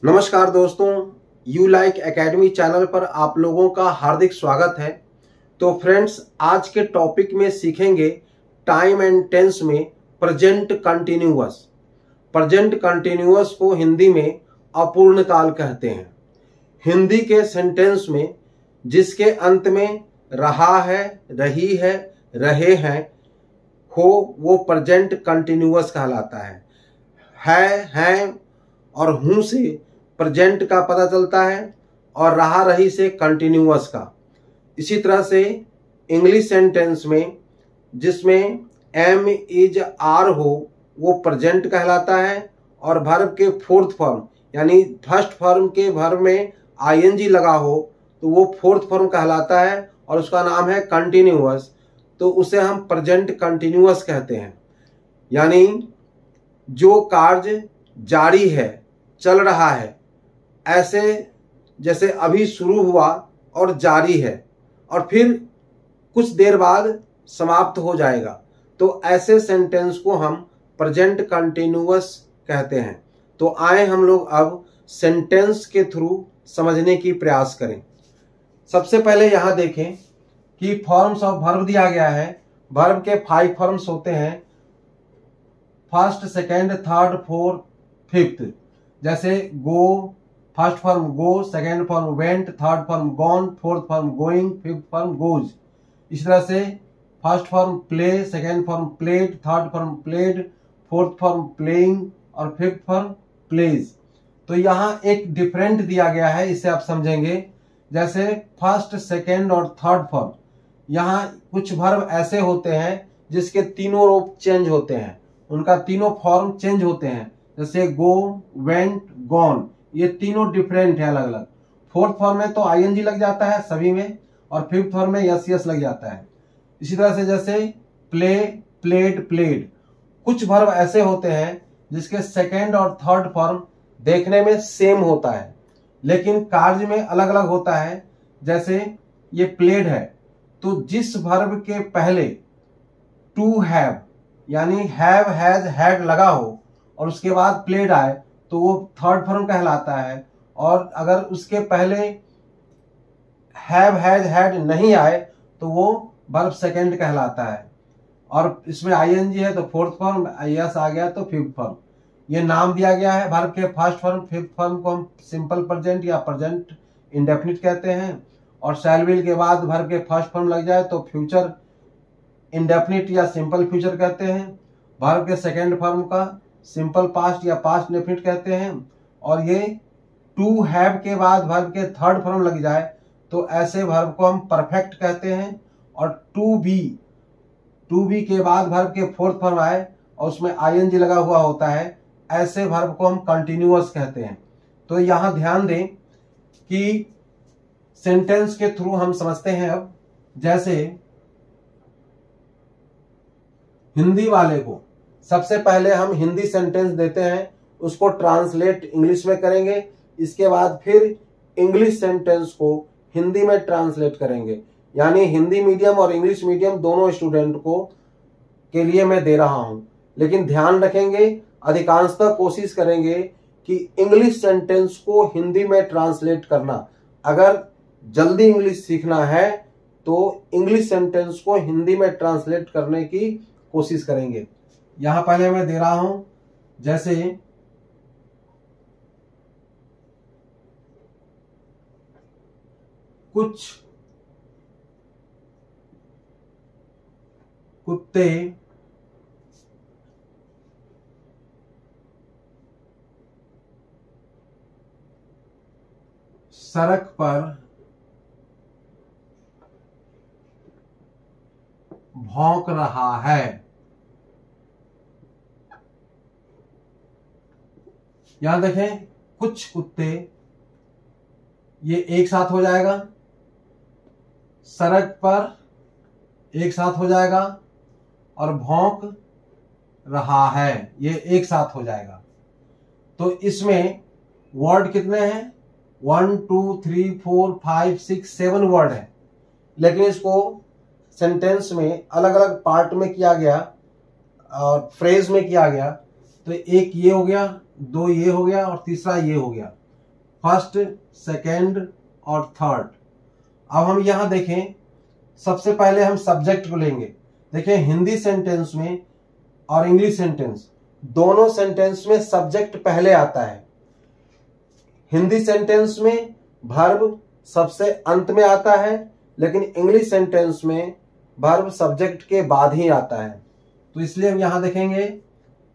नमस्कार दोस्तों, you like academy channel पर आप लोगों का हार्दिक स्वागत है। तो फ्रेंड्स, आज के टॉपिक में सीखेंगे टाइम एंड टेंस में प्रेजेंट कंटिन्यूअस। प्रेजेंट कंटिन्यूअस को हिंदी में अपूर्ण काल कहते हैं। हिंदी के सेंटेंस में जिसके अंत में रहा है, रही है, रहे हैं हो वो प्रेजेंट कंटिन्यूअस कहलाता है। हैं और हूं से प्रेजेंट का पता चलता है और रहा रही से कंटिन्यूअस का। इसी तरह से इंग्लिश सेंटेंस में जिसमें एम इज आर हो वो प्रेजेंट कहलाता है और वर्ब के फोर्थ फॉर्म यानी फर्स्ट फॉर्म के वर्ब में आईएनजी लगा हो तो वो फोर्थ फॉर्म कहलाता है और उसका नाम है कंटिन्यूअस। तो उसे हम प्रेजेंट कंटिन्यूअस कहते हैं। यानी जो कार्य जारी है, चल रहा है, ऐसे जैसे अभी शुरू हुआ और जारी है और फिर कुछ देर बाद समाप्त हो जाएगा, तो ऐसे सेंटेंस को हम प्रेजेंट कंटिन्यूअस कहते हैं। तो आए हम लोग अब सेंटेंस के थ्रू समझने की प्रयास करें। सबसे पहले यहाँ देखें कि फॉर्म्स ऑफ वर्ब दिया गया है। वर्ब के 5 फॉर्म्स होते हैं, first, second, third, fourth, fifth. जैसे go, first form go, second form went, third form gone, fourth form going, fifth form goes. इस तरह से first form play, second form played, third form played, fourth form playing और fifth form plays. तो यहाँ एक different दिया गया है, इसे आप समझेंगे। जैसे फर्स्ट, सेकेंड और थर्ड फॉर्म, यहाँ कुछ वर्ब ऐसे होते हैं जिसके तीनों रूप चेंज होते हैं, उनका तीनों फॉर्म चेंज होते हैं। जैसे गो, वेंट, गॉन, ये तीनों डिफरेंट है, अलग अलग। फोर्थ फॉर्म में तो आईएनजी लग जाता है सभी में और फिफ्थ फॉर्म में यस यस लग जाता है। इसी तरह से जैसे प्ले, प्लेड, प्लेड, कुछ वर्ब ऐसे होते हैं जिसके सेकेंड और थर्ड फॉर्म देखने में सेम होता है लेकिन कार्य में अलग अलग होता है। जैसे ये प्लेड है तो जिस वर्ब के पहले टू हैव यानी हैव, हैज, हैड लगा हो और उसके बाद प्लेड आए तो वो थर्ड फॉर्म कहलाता है। और अगर उसके पहले हैव, हैज, हैड नहीं आए तो वो वर्ब सेकेंड कहलाता है। और इसमें आईएनजी है तो फोर्थ फॉर्म, यस आ गया तो फिफ्थ फॉर्म। ये नाम दिया गया है वर्ब के फर्स्ट फॉर्म, फिफ्थ फॉर्म को हम सिंपल प्रेजेंट या प्रेजेंट इंडेफिनिट कहते हैं। और शैल विल के बाद वर्ब के फर्स्ट फॉर्म लग जाए तो फ्यूचर इंडेफिनिट या सिंपल फ्यूचर कहते हैं। वर्ब के सेकेंड फॉर्म का सिंपल पास्ट या पास्ट इंडेफिनिट कहते हैं। और ये टू हैव के बाद वर्ब के थर्ड फॉर्म लग जाए तो ऐसे वर्ब को हम परफेक्ट कहते हैं। और टू बी के बाद वर्ब के फोर्थ फॉर्म आए और उसमें आईएनजी लगा हुआ होता है, ऐसे वर्ब को हम कंटिन्यूअस कहते हैं। तो यहां ध्यान दें कि सेंटेंस के थ्रू हम समझते हैं। अब जैसे हिंदी वाले को सबसे पहले हम हिंदी सेंटेंस देते हैं, उसको ट्रांसलेट इंग्लिश में करेंगे, इसके बाद फिर इंग्लिश सेंटेंस को हिंदी में ट्रांसलेट करेंगे। यानी हिंदी मीडियम और इंग्लिश मीडियम दोनों स्टूडेंट को के लिए मैं दे रहा हूं, लेकिन ध्यान रखेंगे, अधिकांशतः कोशिश करेंगे कि इंग्लिश सेंटेंस को हिंदी में ट्रांसलेट करना। अगर जल्दी इंग्लिश सीखना है तो इंग्लिश सेंटेंस को हिंदी में ट्रांसलेट करने की कोशिश करेंगे। यहां पहले मैं दे रहा हूं, जैसे कुछ कुत्ते सड़क पर भौंक रहा है। यहां देखें, कुछ कुत्ते, ये एक साथ हो जाएगा, सड़क पर एक साथ हो जाएगा और भौंक रहा है ये एक साथ हो जाएगा। तो इसमें वर्ड कितने हैं? 1 2 3 4 5 6 7 वर्ड है, लेकिन इसको सेंटेंस में अलग अलग पार्ट में किया गया और फ्रेज में किया गया। तो एक ये हो गया, दो ये हो गया और तीसरा ये हो गया। फर्स्ट, सेकेंड और थर्ड। अब हम यहां देखें, सबसे पहले हम सब्जेक्ट को लेंगे। देखिए हिंदी सेंटेंस में और इंग्लिश सेंटेंस दोनों सेंटेंस में सब्जेक्ट पहले आता है। हिंदी सेंटेंस में वर्ब सबसे अंत में आता है, लेकिन इंग्लिश सेंटेंस में वर्ब सब्जेक्ट के बाद ही आता है। तो इसलिए हम यहां देखेंगे,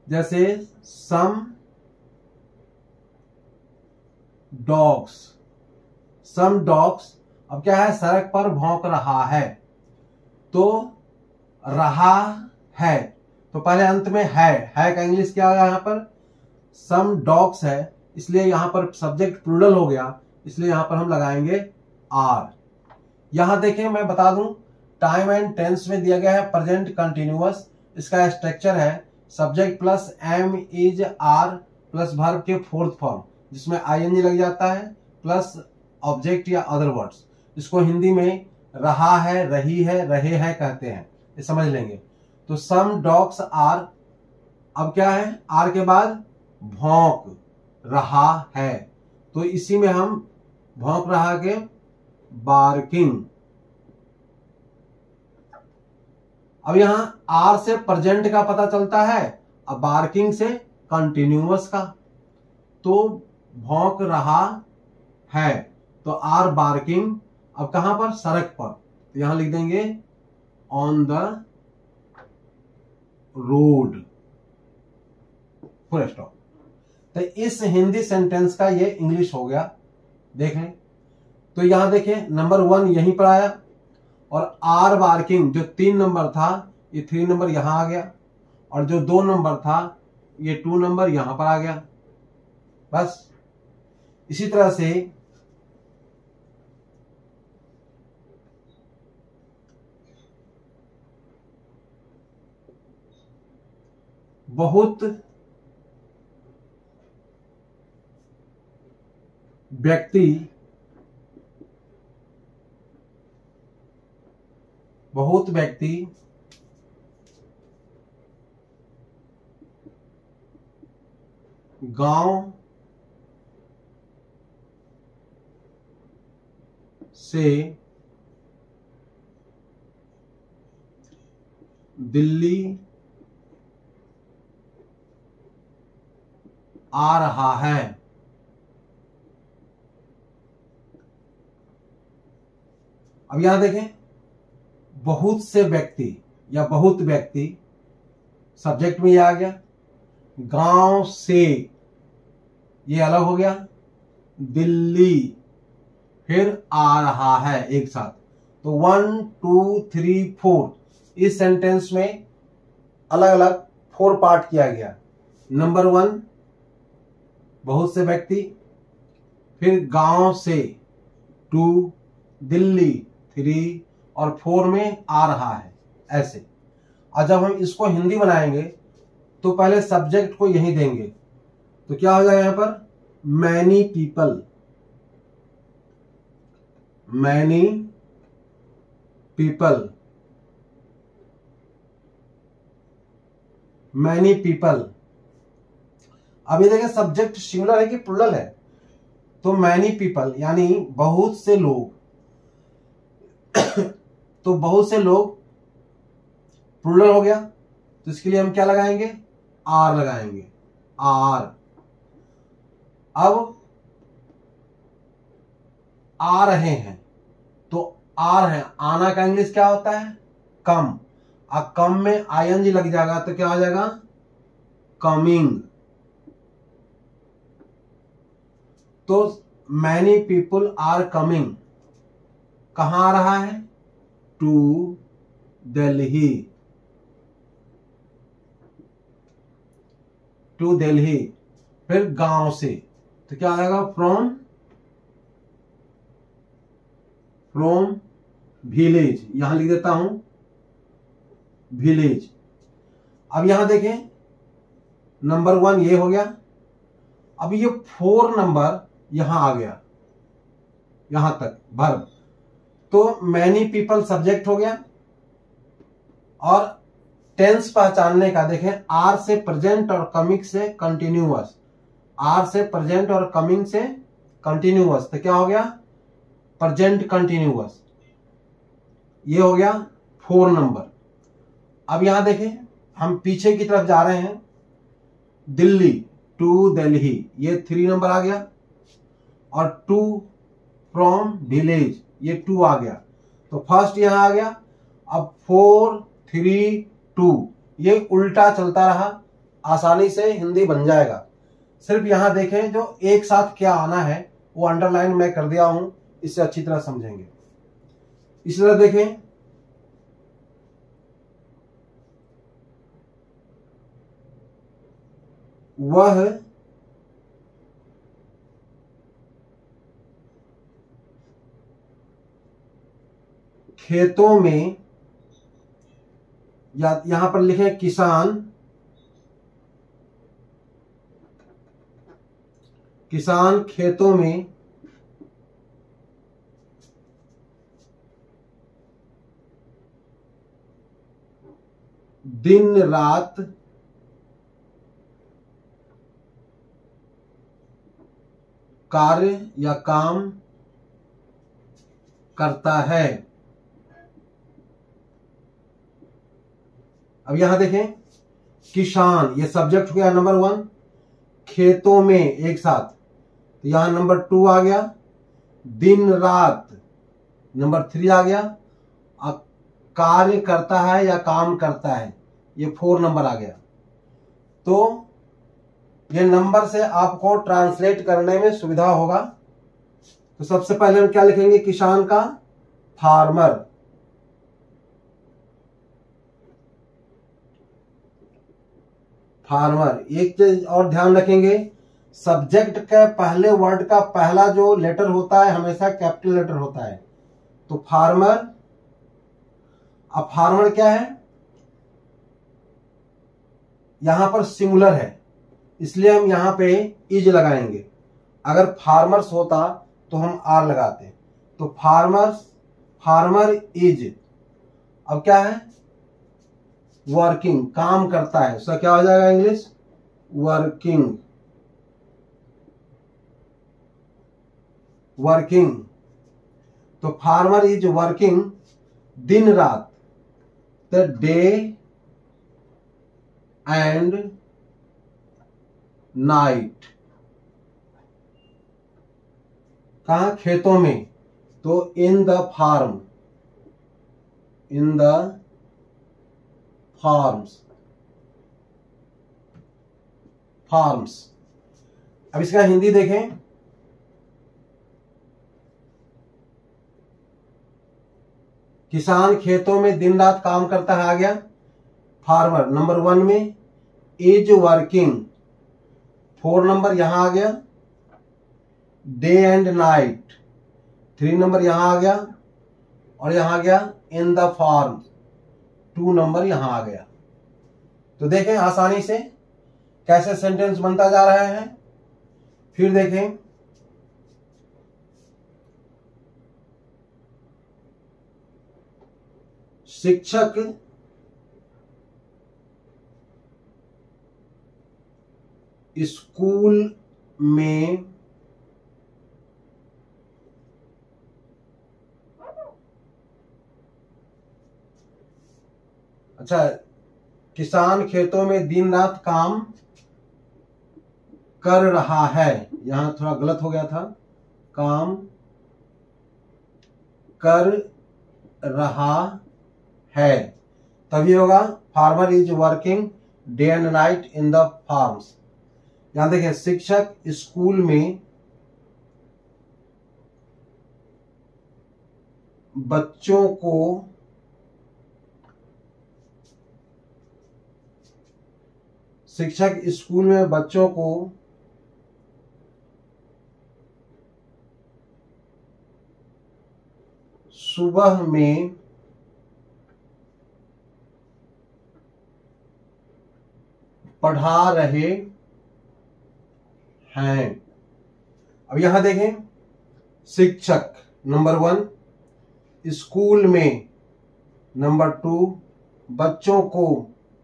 जैसे सम डॉग्स, सम डॉग्स। अब क्या है, सड़क पर भौंक रहा है, तो रहा है, तो पहले अंत में है का इंग्लिश क्या होगा, यहां पर सम डॉग्स है, इसलिए यहां पर सब्जेक्ट प्लूरल हो गया, इसलिए यहां पर हम लगाएंगे आर। यहां देखें, मैं बता दूं, टाइम एंड टेंस में दिया गया है प्रेजेंट कंटिन्यूअस। इसका स्ट्रक्चर है subject plus am is are plus verb के फोर्थ फॉर्म, जिसमें आईएनजी लग जाता है, प्लस ऑब्जेक्ट या अदर वर्ड्स। इसको हिंदी में रहा है, रही है, रहे हैं कहते हैं, ये समझ लेंगे। तो सम डॉग्स आर, अब क्या है, आर के बाद भौंक रहा है, तो इसी में हम भौंक रहा के बार्किंग। अब यहां आर से प्रेजेंट का पता चलता है, अब बार्किंग से कंटिन्यूअस का, तो भौंक रहा है, तो आर बार्किंग। अब कहां पर, सड़क पर, तो यहां लिख देंगे on the road, full stop. तो इस हिंदी सेंटेंस का ये इंग्लिश हो गया, देख लें। तो यहां देखें नंबर 1 यहीं पर आया, और आर बार्किंग जो 3 नंबर था, ये 3 नंबर यहां आ गया, और जो 2 नंबर था, ये 2 नंबर यहां पर आ गया। बस इसी तरह से बहुत व्यक्ति, बहुत व्यक्ति गांव से दिल्ली आ रहा है। अब यहां देखें, बहुत से व्यक्ति या बहुत व्यक्ति, सब्जेक्ट में ये आ गया, गांव से ये अलग हो गया, दिल्ली फिर आ रहा है एक साथ। तो 1 2 3 4 इस सेंटेंस में अलग अलग 4 पार्ट किया गया। नंबर 1 बहुत से व्यक्ति, फिर गांव से 2, दिल्ली 3 और 4 में आ रहा है, ऐसे। और जब हम इसको हिंदी बनाएंगे तो पहले सब्जेक्ट को यही देंगे, तो क्या होगा यहां पर, many people, many people, many people. अब ये देखें सब्जेक्ट सिंगुलर है कि प्लूरल है, तो मैनी पीपल यानी बहुत से लोग, तो बहुत से लोग प्लूरल हो गया, तो इसके लिए हम क्या लगाएंगे, आर लगाएंगे, आर। अब आ रहे हैं, तो आ रहे हैं, आना का इंग्लिश क्या होता है, कम। अब कम में आईएनजी लग जाएगा, तो क्या हो जाएगा, कमिंग। तो मैनी पीपल आर कमिंग, कहां आ रहा है, टू दिल्ली, टू दिल्ली। फिर गांव से, तो क्या आएगा, फ्रॉम, फ्रॉम विलेज, यहां लिख देता हूं विलेज। अब यहां देखें नंबर 1 ये हो गया, अब ये 4 नंबर यहां आ गया, यहां तक वर्ब। तो मैनी पीपल सब्जेक्ट हो गया, और टेंस पहचानने का देखें, आर से प्रेजेंट और कमिंग से कंटिन्यूअस, आर से प्रेजेंट और कमिंग से कंटिन्यूअस, तो क्या हो गया प्रेजेंट कंटिन्यूअस, ये हो गया 4 नंबर। अब यहां देखें हम पीछे की तरफ जा रहे हैं, दिल्ली टू दिल्ली, ये 3 नंबर आ गया, और टू फ्रॉम विलेज, ये 2 आ गया, तो फर्स्ट यहां आ गया। अब 4 3 2 ये उल्टा चलता रहा, आसानी से हिंदी बन जाएगा। सिर्फ यहां देखें जो एक साथ क्या आना है वो अंडरलाइन मैं कर दिया हूं, इससे अच्छी तरह समझेंगे। इसी तरह देखें वह खेतों में, या यहां पर लिखे किसान, किसान खेतों में दिन रात कार्य या काम करता है। अब यहां देखें किसान, ये सब्जेक्ट हो गया नंबर 1, खेतों में एक साथ, तो यहां नंबर 2 आ गया, दिन रात नंबर 3 आ गया, कार्य करता है या काम करता है, ये 4 नंबर आ गया। तो ये नंबर से आपको ट्रांसलेट करने में सुविधा होगा। तो सबसे पहले हम क्या लिखेंगे, किसान का फार्मर, फार्मर। एक चीज और ध्यान रखेंगे, सब्जेक्ट के पहले वर्ड का पहला जो लेटर होता है हमेशा कैपिटल लेटर होता है, तो फार्मर। अब फार्मर क्या है, यहां पर सिंगुलर है इसलिए हम यहां पे इज लगाएंगे, अगर फार्मर्स होता तो हम आर लगाते, तो फार्मर्स, फार्मर इज। अब क्या है, वर्किंग, काम करता है, उसका क्या हो जाएगा इंग्लिश, वर्किंग, वर्किंग। तो फार्मर इज वर्किंग दिन रात, द डे एंड नाइट। कहा, खेतों में, तो in the farm, in the farms, farms. अब इसका हिंदी देखें, किसान खेतों में दिन रात काम करता है, आ गया फार्मर नंबर 1 में, इज वर्किंग 4 नंबर यहां आ गया, डे एंड नाइट 3 नंबर यहां आ गया, और यहां आ गया इन द फार्म 2 नंबर यहां आ गया। तो देखें आसानी से कैसे सेंटेंस बनता जा रहा है। फिर देखें, शिक्षक स्कूल में अच्छा, किसान खेतों में दिन रात काम कर रहा है, यहां थोड़ा गलत हो गया था, काम कर रहा है, तभी होगा farmer is working day and night in the farms. यहां देखिए, शिक्षक स्कूल में बच्चों को शिक्षक स्कूल में बच्चों को सुबह में पढ़ा रहे हैं। अब यहां देखें, शिक्षक नंबर 1, स्कूल में नंबर 2, बच्चों को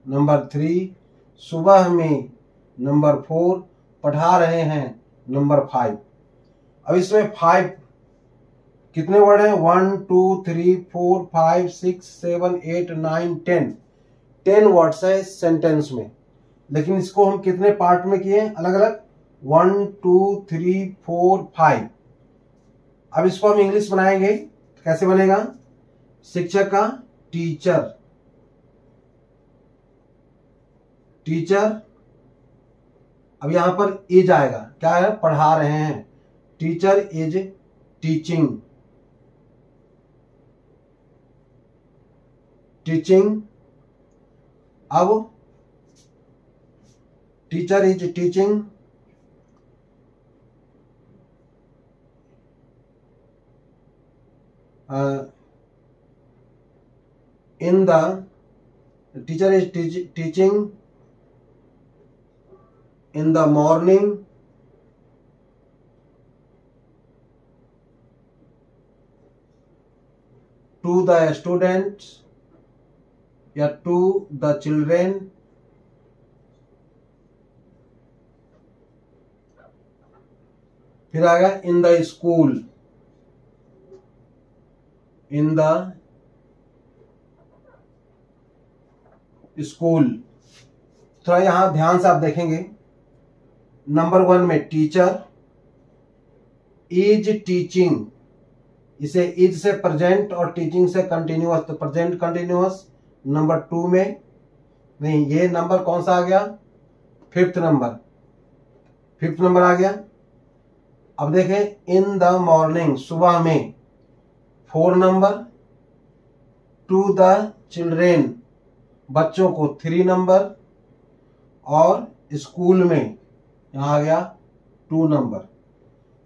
नंबर 3, सुबह में नंबर 4, पढ़ा रहे हैं नंबर 5। अब इसमें 5 कितने वर्ड हैं? 1 2 3 4 5 6 7 8 9 10 वर्ड्स है इस सेंटेंस में, लेकिन इसको हम कितने पार्ट में किए अलग अलग? 1 2 3 4 5। अब इसको हम इंग्लिश बनाएंगे, कैसे बनेगा? शिक्षक का टीचर, टीचर। अब यहां पर इज आएगा, क्या है? पढ़ा रहे हैं। Teacher is teaching, teaching. अब teacher is teaching in the teacher is teaching in the morning to the students या to the children फिर आएगा in the school, in the school. थोड़ा यहां ध्यान से आप देखेंगे, नंबर 1 में टीचर इज टीचिंग, इसे इज से प्रेजेंट और टीचिंग से कंटिन्यूअस, तो प्रेजेंट कंटिन्यूअस। नंबर 2 में नहीं, ये नंबर कौन सा आ गया? 5th नंबर आ गया। अब देखें इन द मॉर्निंग, सुबह में 4 नंबर। टू द चिल्ड्रेन, बच्चों को 3 नंबर। और स्कूल में यहां आ गया 2 नंबर।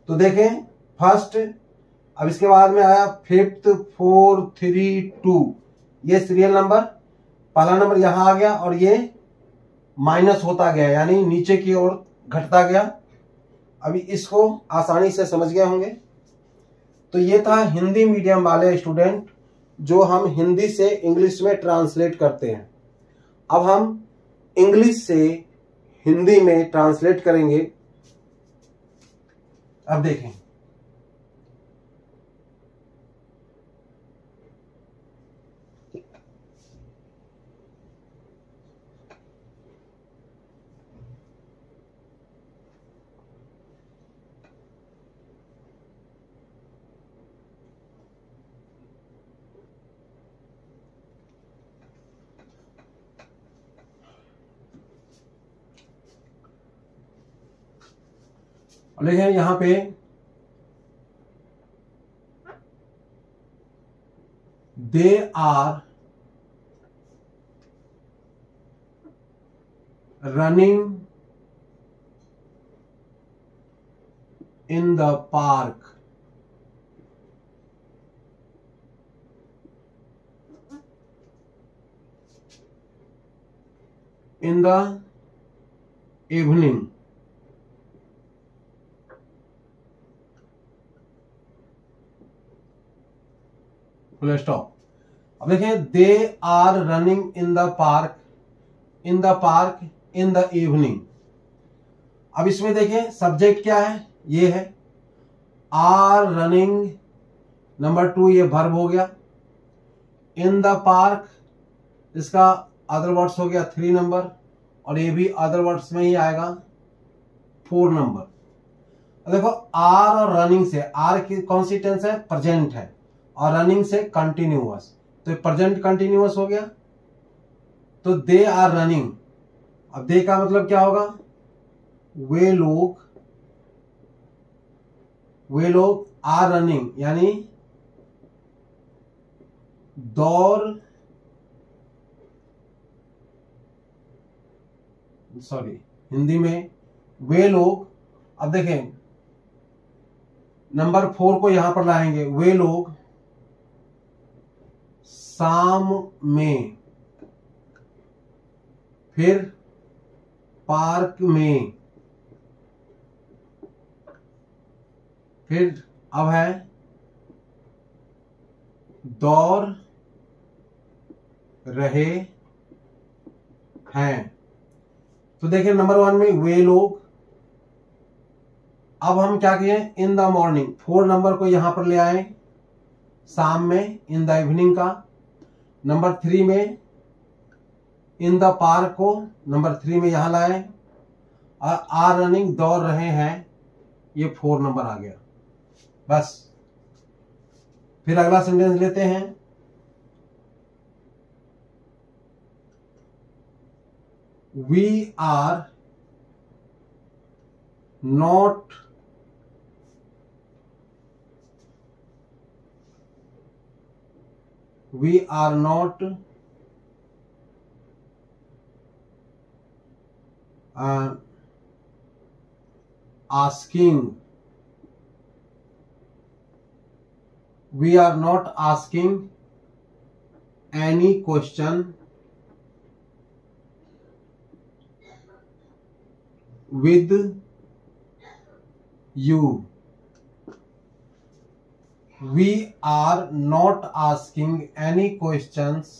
तो देखें फर्स्ट, अब इसके बाद में आया 5th 4 3 2, ये सीरियल नंबर, पहला नंबर यहां आ गया और ये माइनस होता गया, यानी नीचे की ओर घटता गया। अभी इसको आसानी से समझ गए होंगे। तो ये था हिंदी मीडियम वाले स्टूडेंट, जो हम हिंदी से इंग्लिश में ट्रांसलेट करते हैं। अब हम इंग्लिश से हिंदी में ट्रांसलेट करेंगे। अब देखें, लिखे यहां पे they are running in the park. In the evening. Full stop. अब देखें they are running in the park, in the park in the evening. अब इसमें देखें सब्जेक्ट क्या है? ये है आर रनिंग। नंबर 2 ये वर्ब हो गया। इन द पार्क, इसका अदर वर्ड्स हो गया 3 नंबर, और ये भी अदर वर्ड्स में ही आएगा 4 नंबर। देखो आर और रनिंग से, आर की कौन सी टेंस है? प्रेजेंट है, और रनिंग से कंटिन्यूअस, तो प्रेजेंट कंटिन्यूअस हो गया। तो दे आर रनिंग, अब दे का मतलब क्या होगा? वे लोग आर रनिंग, यानी दौड़, सॉरी हिंदी में वे लोग। अब देखें नंबर 4 को यहां पर लाएंगे, वे लोग शाम में, फिर पार्क में, फिर अब है दौड़ रहे हैं। तो देखिए नंबर 1 में वे लोग, अब हम क्या किए, इन द मॉर्निंग 4 नंबर को यहां पर ले आए, शाम में इन द इवनिंग का। नंबर 3 में इन द पार्क को नंबर 3 में यहां लाए, और आर रनिंग दौड़ रहे हैं, ये 4 नंबर आ गया। बस फिर अगला सेंटेंस लेते हैं, we are not asking any question with you. We are not asking any questions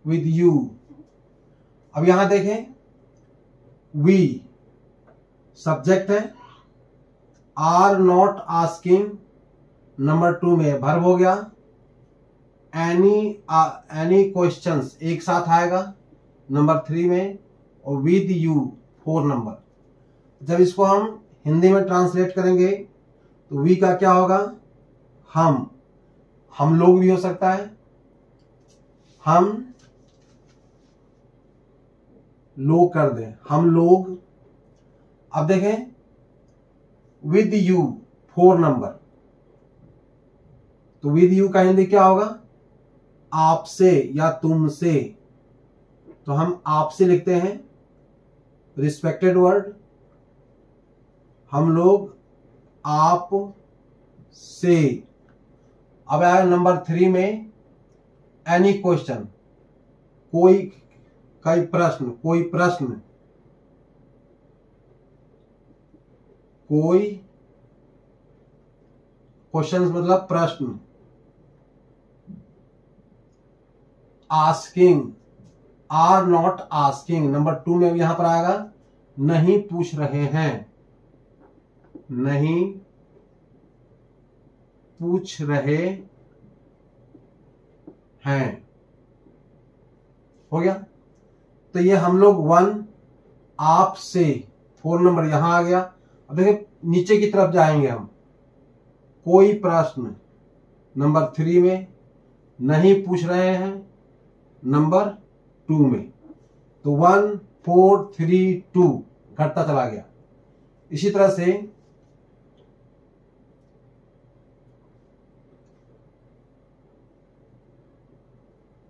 with you. अब यहां देखें, we सब्जेक्ट है, आर नॉट आस्किंग नंबर 2 में वर्ब हो गया, एनी क्वेश्चंस एक साथ आएगा नंबर 3 में, और विद यू 4 नंबर। जब इसको हम हिंदी में ट्रांसलेट करेंगे तो वी का क्या होगा, हम लोग भी हो सकता है, हम लोग कर दें, हम लोग। अब देखें, विद यू 4 नंबर, तो विद यू का हिंदी क्या होगा, आपसे या तुमसे। तो हम आपसे लिखते हैं, रिस्पेक्टेड वर्ड, हम लोग आप से। अब आया नंबर 3 में, एनी क्वेश्चन, कोई प्रश्न, कोई क्वेश्चन मतलब प्रश्न। Asking, are not asking number 2 में यहां पर आएगा, नहीं पूछ रहे हैं, नहीं पूछ रहे हैं, हो गया। तो ये हम लोग 1 आप से 4 नंबर यहां आ गया। अब देखिए नीचे की तरफ जाएंगे हम, कोई प्रश्न नंबर 3 में, नहीं पूछ रहे हैं नंबर 2 में। तो 1 4 3 2 घटता चला गया। इसी तरह से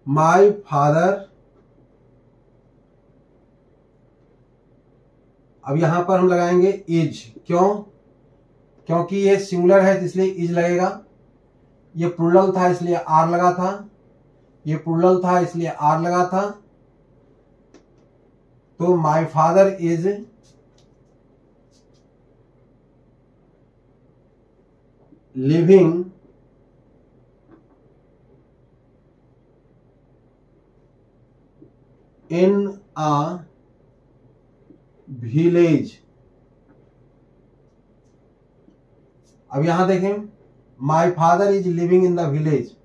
माय फादर, अब यहां पर हम लगाएंगे इज, क्योंकि ये सिंगुलर है इसलिए इज लगेगा। ये प्लूरल था इसलिए आर लगा था, ये प्लूरल था इसलिए आर लगा था। तो my father is living in a village. अब यहां देखें, my father is living in the village,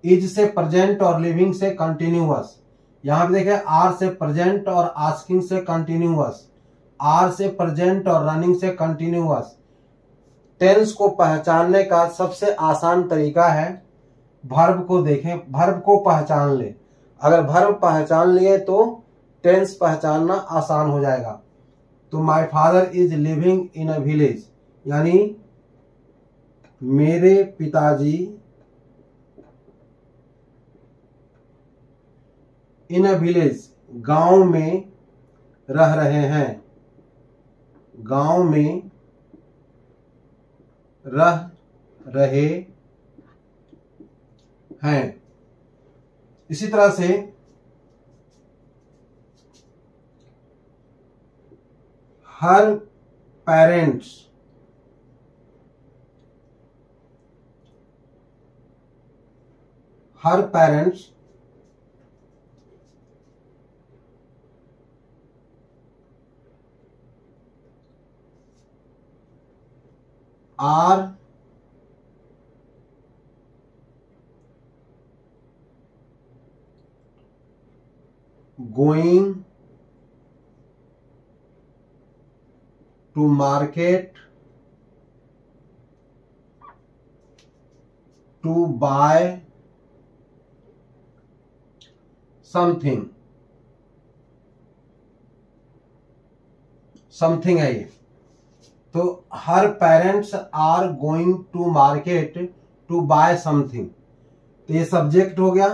is से प्रेजेंट और लिविंग से कंटिन्यूअस। यहां पे देखें, आर से प्रेजेंट और आस्किंग से कंटिन्यूअस, आर से प्रेजेंट और रनिंग से कंटिन्यूअस। टेंस को पहचानने का सबसे आसान तरीका है, वर्ब को देखें, वर्ब को पहचान ले। अगर वर्ब पहचान लिए तो टेंस पहचानना आसान हो जाएगा। तो my father is living in a village, यानी मेरे पिताजी इन अ विलेज गांव में रह रहे हैं, गांव में रह रहे हैं। इसी तरह से her parents are going to market to buy something, something है ये। तो her parents are going to market to buy something, तो ये सब्जेक्ट हो गया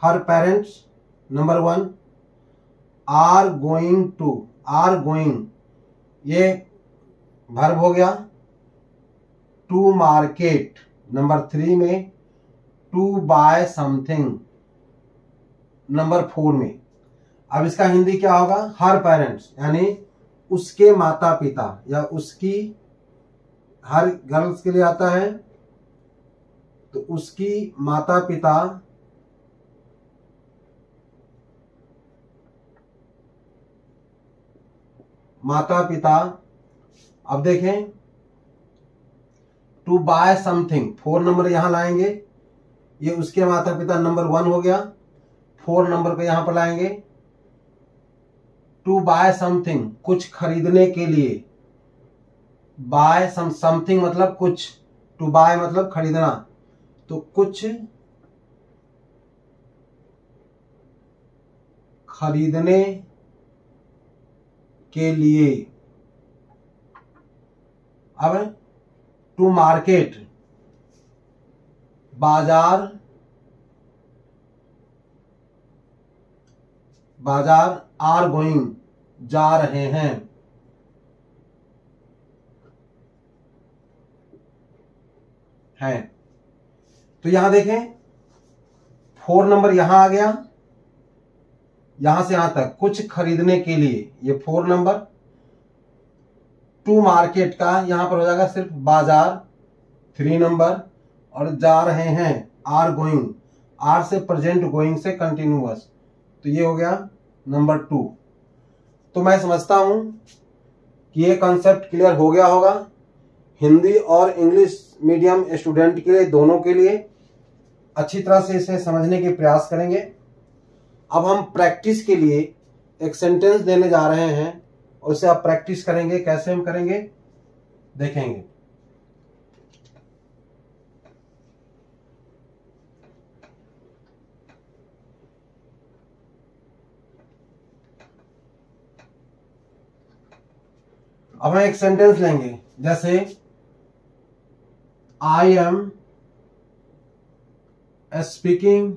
her parents. Number 1 are going to, are going ये वर्ब हो गया। टू मार्केट नंबर 3 में, टू बाय समथिंग नंबर 4 में। अब इसका हिंदी क्या होगा? हर पेरेंट्स यानी उसके माता पिता, या उसकी, हर गर्ल्स के लिए आता है तो उसकी माता पिता अब देखें टू बाय समथिंग 4 नंबर यहां लाएंगे, ये उसके माता पिता नंबर 1 हो गया। 4 नंबर पे यहां पर लाएंगे टू बाय समथिंग, कुछ खरीदने के लिए। बाय समथिंग मतलब कुछ, टू बाय मतलब खरीदना, तो कुछ खरीदने के लिए। अब टू मार्केट बाजार, बाजार आर गोइंग जा रहे हैं। तो यहां देखें 4 नंबर यहां आ गया, यहां से यहां तक कुछ खरीदने के लिए, ये 4 नंबर। टू मार्केट का यहां पर हो जाएगा सिर्फ बाजार 3 नंबर, और जा रहे हैं आर गोइंग, आर से प्रेजेंट, गोइंग से कंटिन्यूअस, तो ये हो गया नंबर 2। तो मैं समझता हूं कि ये कॉन्सेप्ट क्लियर हो गया होगा हिंदी और इंग्लिश मीडियम स्टूडेंट के लिए, दोनों के लिए। अच्छी तरह से इसे समझने के प्रयास करेंगे। अब हम प्रैक्टिस के लिए एक सेंटेंस देने जा रहे हैं, और उसे आप प्रैक्टिस करेंगे। कैसे हम करेंगे देखेंगे। अब हम एक सेंटेंस लेंगे, जैसे आई am speaking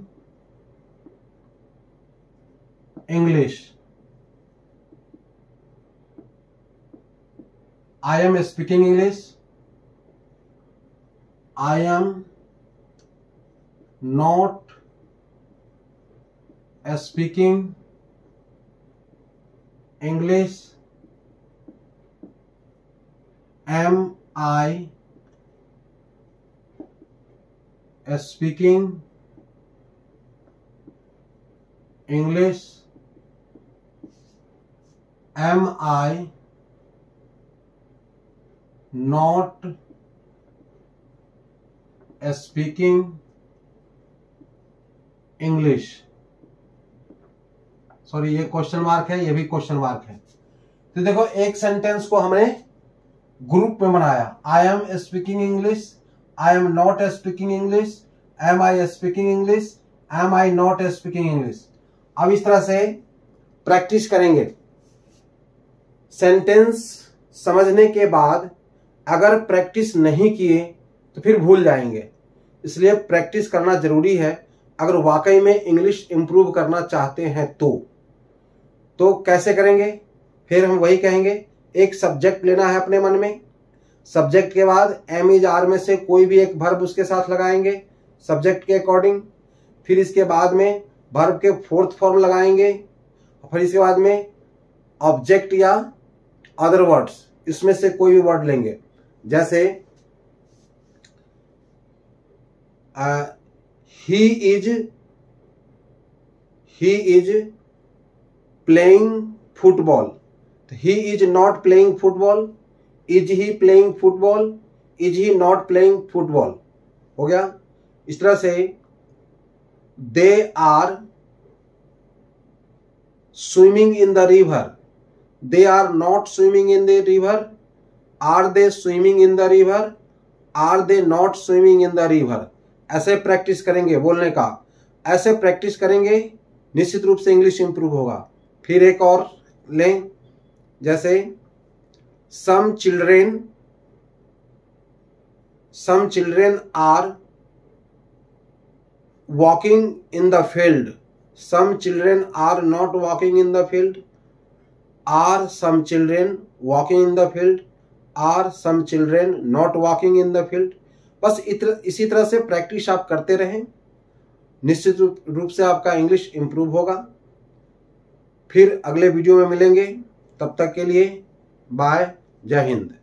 English. I am speaking English. I am not speaking English. Am I speaking English? Am I not speaking English? Sorry, ये क्वेश्चन मार्क है, ये भी क्वेश्चन मार्क है। तो देखो, एक सेंटेंस को हमने ग्रुप में बनाया। I am speaking English, I am not speaking English, am I speaking English, am I not speaking English. अब इस तरह से प्रैक्टिस करेंगे। सेंटेंस समझने के बाद अगर प्रैक्टिस नहीं किए तो फिर भूल जाएंगे, इसलिए प्रैक्टिस करना जरूरी है अगर वाकई में इंग्लिश इंप्रूव करना चाहते हैं। तो कैसे करेंगे? फिर हम वही कहेंगे, एक सब्जेक्ट लेना है अपने मन में। सब्जेक्ट के बाद एम इज आर में से कोई भी एक वर्ब उसके साथ लगाएंगे सब्जेक्ट के अकॉर्डिंग। फिर इसके बाद में वर्ब के 4th फॉर्म लगाएंगे। फिर इसके बाद में ऑब्जेक्ट या अदर वर्ड्स, इसमें से कोई भी वर्ड लेंगे। जैसे ही इज प्लेइंग फुटबॉल, तो he is not playing football. Is he playing football? Is he not playing football, हो गया। इस तरह से they are swimming in the river, they are not swimming in the river, are they swimming in the river, are they not swimming in the river. ऐसे practice करेंगे बोलने का, ऐसे प्रैक्टिस करेंगे निश्चित रूप से इंग्लिश इंप्रूव होगा। फिर एक और लें, जैसे some children are walking in the field, some children are not walking in the field, are some children walking in the field, are some children not walking in the field. बस इसी तरह से प्रैक्टिस आप करते रहें, निश्चित रूप से आपका इंग्लिश इंप्रूव होगा। फिर अगले वीडियो में मिलेंगे, तब तक के लिए बाय, जय हिंद।